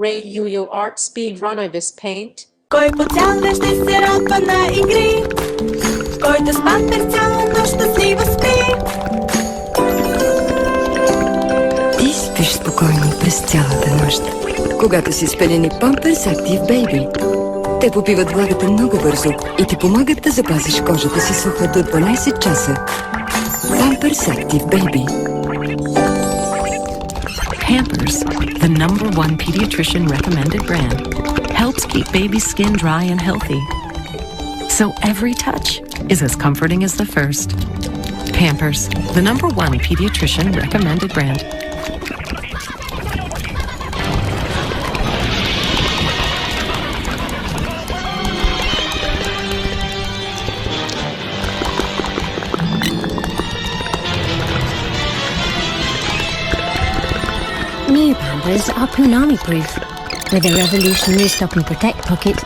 Ray Yu Art Speedrunner this paint. Кой поцял ще се радва на игри, който с пампер цяла нощ щастливо спи. Ти спиш спокойно през цялата нощ, когато си спелени Pampers Active Baby. Те попиват влагата много бързо и ти помагат да запазиш кожата си суха до 12 часа. Pampers Active Baby. Pampers, the #1 pediatrician recommended brand, helps keep baby's skin dry and healthy. So every touch is as comforting as the first. Pampers, the #1 pediatrician recommended brand. New Pampers are Punami proof with a revolutionary Stop and Protect pocket